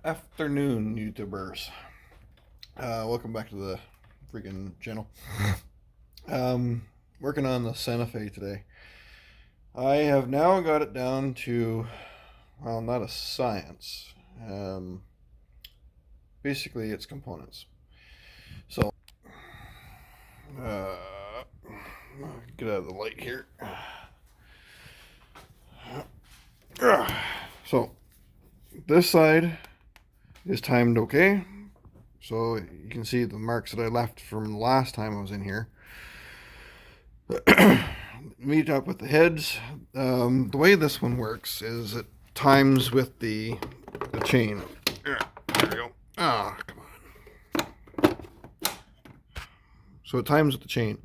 Afternoon, YouTubers. Welcome back to the freaking channel. Working on the Santa Fe today. I have now got it down to, well, not a science. Basically, it's components. So, uh, get out of the light here. So, this side is timed okay. So you can see the marks that I left from the last time I was in here. Meet up with the heads. The way this one works is it times with the chain. There we go. Ah, come on. So it times with the chain.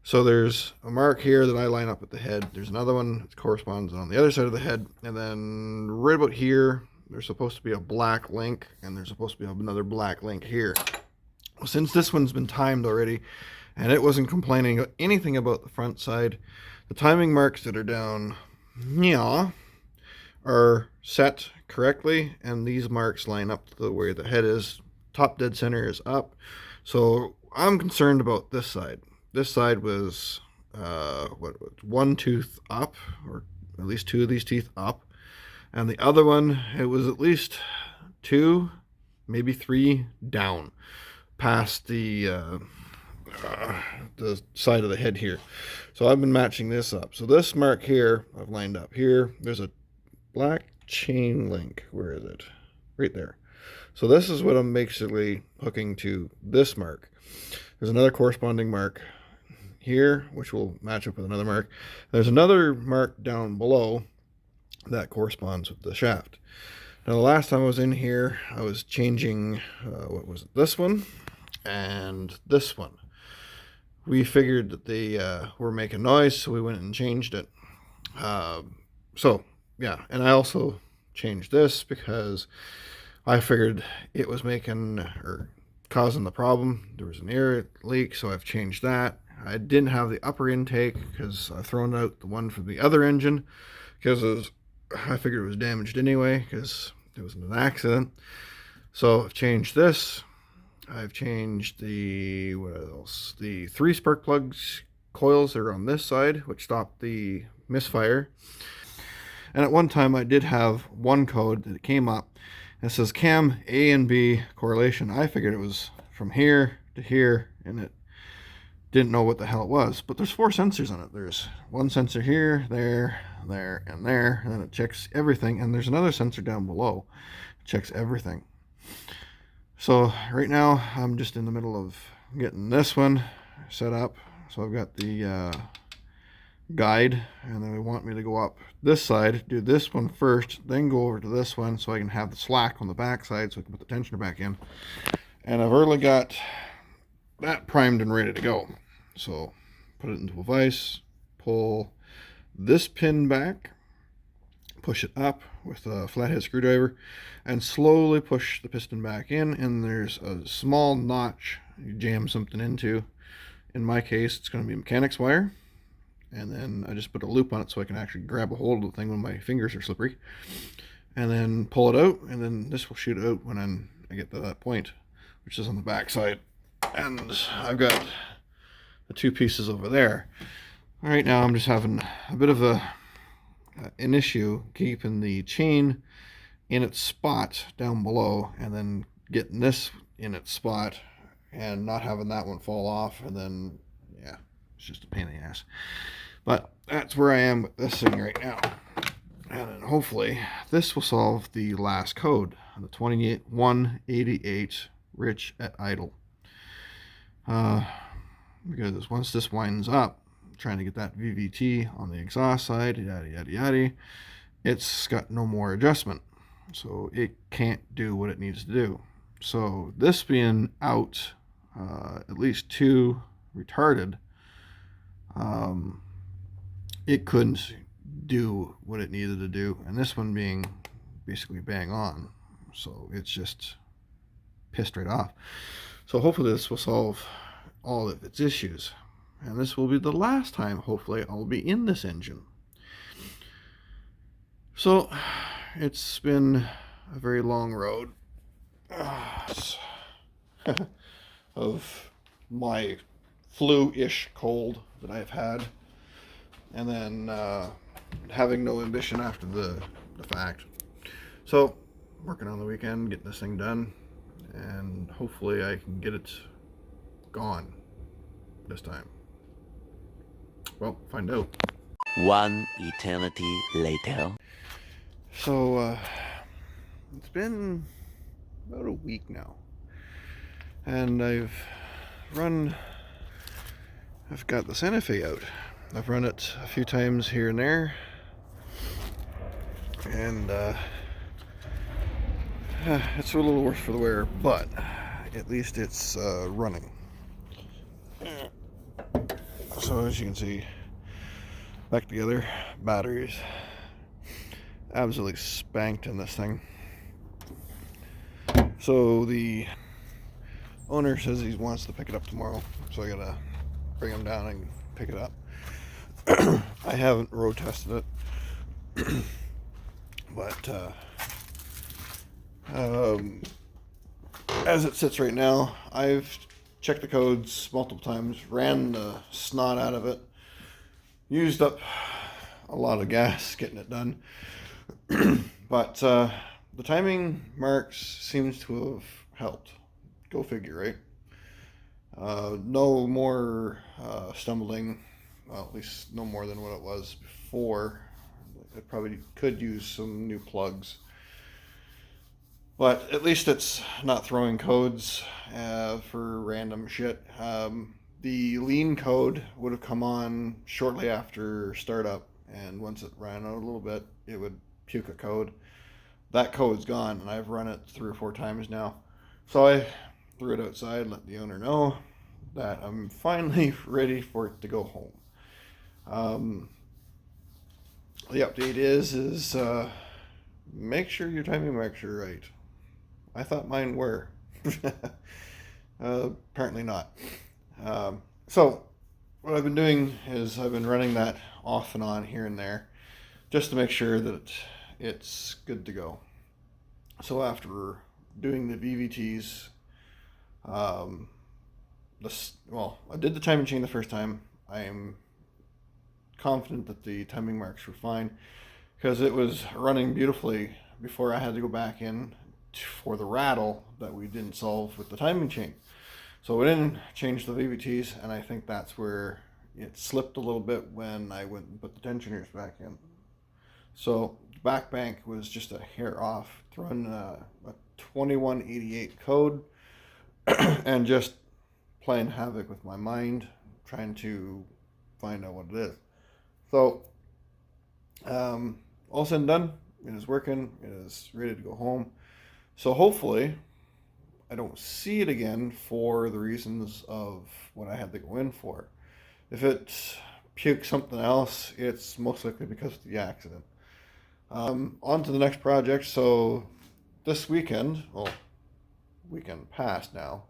So there's a mark here that I line up with the head. There's another one that corresponds on the other side of the head. And then right about here, there's supposed to be a black link, and there's supposed to be another black link here. Since this one's been timed already, and it wasn't complaining anything about the front side, the timing marks that are down here are set correctly, and these marks line up to where the head is. Top dead center is up. So I'm concerned about this side. This side was one tooth up, or at least two of these teeth up. And the other one, it was at least two, maybe three down past the side of the head here. So I've been matching this up. So this mark here, I've lined up here. There's a black chain link. Where is it? Right there. So this is what I'm basically hooking to this mark. There's another corresponding mark here, which will match up with another mark. There's another mark down below that corresponds with the shaft. Now, the last time I was in here, I was changing, what was it, this one and this one. We figured that they were making noise, so we went and changed it. So, yeah, and I also changed this because I figured it was making, or causing the problem. There was an air leak, so I've changed that. I didn't have the upper intake because I've thrown out the one from the other engine because I figured it was damaged anyway because it was an accident. So I've changed this. I've changed the, what else? The 3 spark plugs coils are on this side, which stop the misfire. And at one time I did have one code that came up. It says cam A and B correlation. I figured it was from here to here, and it didn't know what the hell it was. But there's 4 sensors on it. There's one sensor here, there, and there, and then it checks everything. And there's another sensor down below. It checks everything. So right now I'm just in the middle of getting this one set up. So I've got the guide, and then they want me to go up this side, do this one first, then go over to this one so I can have the slack on the back side so I can put the tensioner back in. And I've already got that primed and ready to go. So put it into a vise, pull this pin back, push it up with a flathead screwdriver, and slowly push the piston back in. And there's a small notch you jam something into. In my case, it's going to be mechanics wire. And then I just put a loop on it so I can actually grab a hold of the thing when my fingers are slippery. And then pull it out, and then this will shoot it out when I get to that point, which is on the back side. And I've got the 2 pieces over there. Right now I'm just having a bit of an issue keeping the chain in its spot down below, and then getting this in its spot and not having that one fall off. And then, yeah, it's just a pain in the ass. But that's where I am with this thing right now. And then hopefully this will solve the last code, the 2188 Rich at idle. Because once this winds up, trying to get that VVT on the exhaust side, yada yada yada, it's got no more adjustment, so it can't do what it needs to do. So this being out at least 2 retarded, it couldn't do what it needed to do, and this one being basically bang on, so it's just pissed right off. So hopefully this will solve all of its issues, and this will be the last time hopefully I'll be in this engine. So it's been a very long road of my flu-ish cold that I've had, and then having no ambition after the fact. So, working on the weekend, getting this thing done, and hopefully I can get it gone this time. Well, find out. One eternity later. So, it's been about a week now, and I've got the Santa Fe out. I've run it a few times here and there, and it's a little worse for the wear, but at least it's running. So as you can see, back together, batteries, absolutely spanked in this thing. So the owner says he wants to pick it up tomorrow, so I gotta bring him down and pick it up. I haven't road tested it, but as it sits right now, I've checked the codes multiple times, ran the snot out of it, used up a lot of gas getting it done, but the timing marks seems to have helped. Go figure, right? No more stumbling. Well, at least no more than what it was before. It probably could use some new plugs. But at least it's not throwing codes for random shit. The lean code would have come on shortly after startup, and once it ran out a little bit, it would puke a code. That code's gone, and I've run it 3 or 4 times now. So I threw it outside, let the owner know that I'm finally ready for it to go home. The update is make sure your timing marks are right. I thought mine were. Apparently not. So what I've been doing is I've been running that off and on here and there just to make sure that it's good to go. So after doing the vvts, I did the timing chain the first time. I am confident that the timing marks were fine because it was running beautifully before I had to go back in for the rattle that we didn't solve with the timing chain. So we didn't change the vvts, and I think that's where it slipped a little bit when I went and put the tensioners back in. So the back bank was just a hair off, throwing a 2188 code and just playing havoc with my mind, trying to find out what it is. So all said and done, it is working, it is ready to go home. So hopefully I don't see it again for the reasons of what I had to go in for. If it pukes something else, it's most likely because of the accident. On to the next project. So this weekend, weekend past now,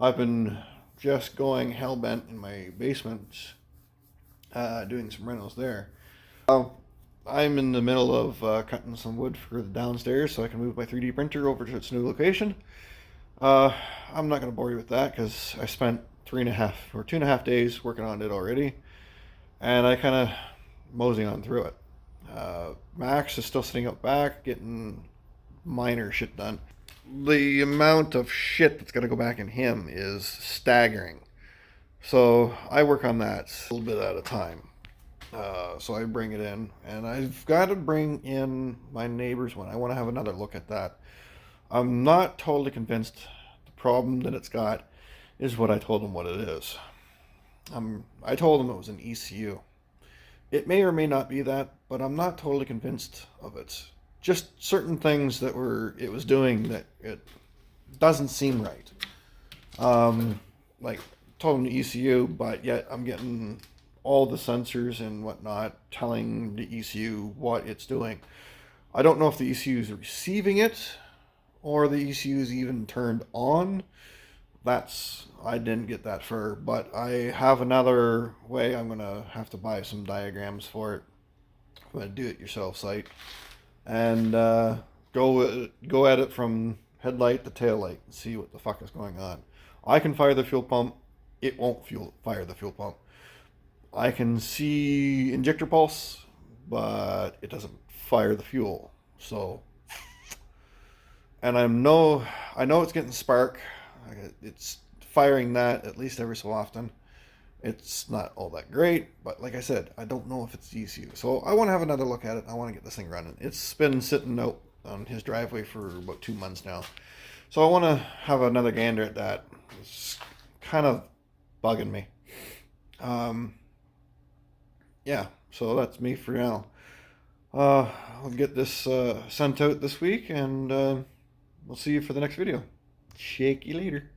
I've been just going hell-bent in my basement, doing some rentals there. I'm in the middle of cutting some wood for the downstairs so I can move my 3D printer over to its new location. I'm not going to bore you with that because I spent 2.5 days working on it already, and I kind of mosey on through it. Max is still sitting up back getting minor shit done. The amount of shit that's going to go back in him is staggering. So I work on that a little bit at a time. So I bring it in, and I've got to bring in my neighbor's one. I want to have another look at that. I'm not totally convinced the problem that it's got is what I told him what it is. I told him it was an ECU. It may or may not be that, but I'm not totally convinced of it. Just certain things that it was doing that it doesn't seem right. Like told him the ECU, but yet I'm getting all the sensors and whatnot telling the ECU what it's doing. I don't know if the ECU is receiving it or the ECU is even turned on. I didn't get that far, but I have another way. I'm gonna have to buy some diagrams for it. I'm gonna do it yourself site, and go at it from headlight to tail light and see what the fuck is going on. I can fire the fuel pump. It won't fire the fuel pump. I can see injector pulse, but it doesn't fire the fuel. So, and I know it's getting spark. It's firing that at least every so often. It's not all that great, but like I said, I don't know if it's the ECU. So I want to have another look at it. I want to get this thing running. It's been sitting out on his driveway for about 2 months now. So I want to have another gander at that. It's kind of bugging me. Yeah, so that's me for now. I'll get this sent out this week, and we'll see you for the next video. Shake you later.